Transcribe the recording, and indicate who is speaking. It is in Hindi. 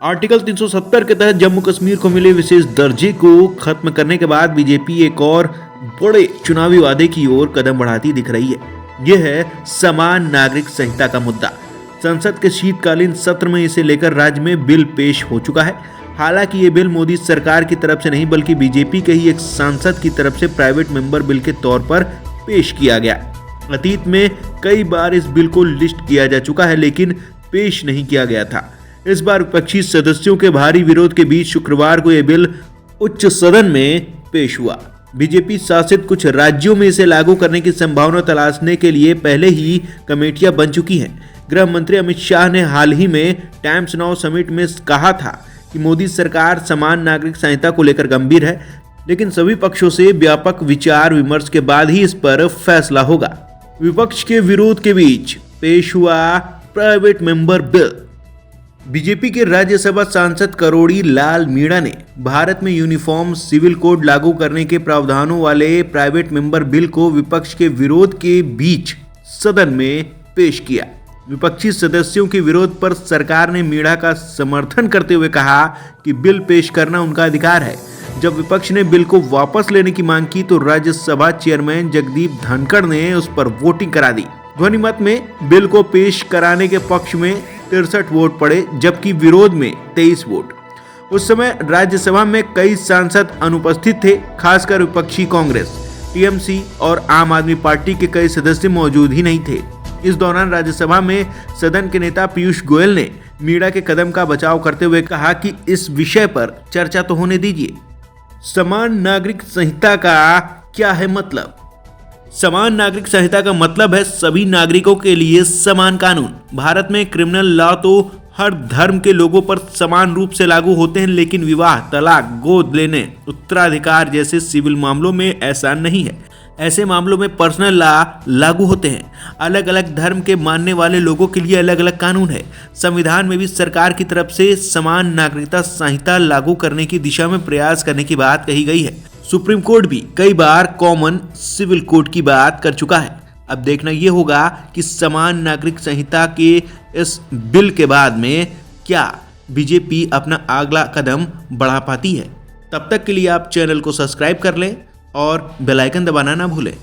Speaker 1: आर्टिकल 370 के तहत जम्मू कश्मीर को मिले विशेष दर्जे को खत्म करने के बाद बीजेपी एक और बड़े चुनावी वादे की ओर कदम बढ़ाती दिख रही है। यह है समान नागरिक संहिता का मुद्दा। संसद के शीतकालीन सत्र में इसे लेकर राज्य में बिल पेश हो चुका है। हालांकि ये बिल मोदी सरकार की तरफ से नहीं बल्कि बीजेपी के ही एक सांसद की तरफ से प्राइवेट मेंबर बिल के तौर पर पेश किया गया। अतीत में कई बार इस बिल को लिस्ट किया जा चुका है लेकिन पेश नहीं किया गया था। इस बार विपक्षी सदस्यों के भारी विरोध के बीच शुक्रवार को यह बिल उच्च सदन में पेश हुआ। बीजेपी शासित कुछ राज्यों में इसे लागू करने की संभावना तलाशने के लिए पहले ही कमेटियां बन चुकी हैं। गृह मंत्री अमित शाह ने हाल ही में टाइम्स नाउ समिट में कहा था कि मोदी सरकार समान नागरिक संहिता को लेकर गंभीर है, लेकिन सभी पक्षों से व्यापक विचार विमर्श के बाद ही इस पर फैसला होगा। विपक्ष के विरोध के बीच पेश हुआ प्राइवेट मेंबर बिल। बीजेपी के राज्यसभा सांसद करोड़ी लाल मीणा ने भारत में यूनिफॉर्म सिविल कोड लागू करने के प्रावधानों वाले प्राइवेट मेंबर बिल को विपक्ष के विरोध के बीच सदन में पेश किया। विपक्षी सदस्यों के विरोध पर सरकार ने मीणा का समर्थन करते हुए कहा कि बिल पेश करना उनका अधिकार है। जब विपक्ष ने बिल को वापस लेने की मांग की तो राज्यसभा चेयरमैन जगदीप धनखड़ ने उस पर वोटिंग करा दी। ध्वनिमत में बिल को पेश कराने के पक्ष में 63 वोट पड़े जबकि विरोध में 23 वोट। उस समय राज्यसभा में कई सांसद अनुपस्थित थे, खासकर विपक्षी कांग्रेस, टीएमसी और आम आदमी पार्टी के कई सदस्य मौजूद ही नहीं थे। इस दौरान राज्यसभा में सदन के नेता पीयूष गोयल ने मीणा के कदम का बचाव करते हुए कहा कि इस विषय पर चर्चा तो होने दीजिए। समान नागरिक संहिता का क्या है मतलब? समान नागरिक संहिता का मतलब है सभी नागरिकों के लिए समान कानून। भारत में क्रिमिनल लॉ तो हर धर्म के लोगों पर समान रूप से लागू होते हैं, लेकिन विवाह, तलाक, गोद लेने, उत्तराधिकार जैसे सिविल मामलों में ऐसा नहीं है। ऐसे मामलों में पर्सनल लॉ लागू होते हैं। अलग अलग धर्म के मानने वाले लोगों के लिए अलग अलग कानून है। संविधान में भी सरकार की तरफ से समान नागरिकता संहिता लागू करने की दिशा में प्रयास करने की बात कही गई है। सुप्रीम कोर्ट भी कई बार कॉमन सिविल कोड की बात कर चुका है। अब देखना यह होगा कि समान नागरिक संहिता के इस बिल के बाद में क्या बीजेपी अपना अगला कदम बढ़ा पाती है। तब तक के लिए आप चैनल को सब्सक्राइब कर लें और बेल आइकन दबाना ना भूलें।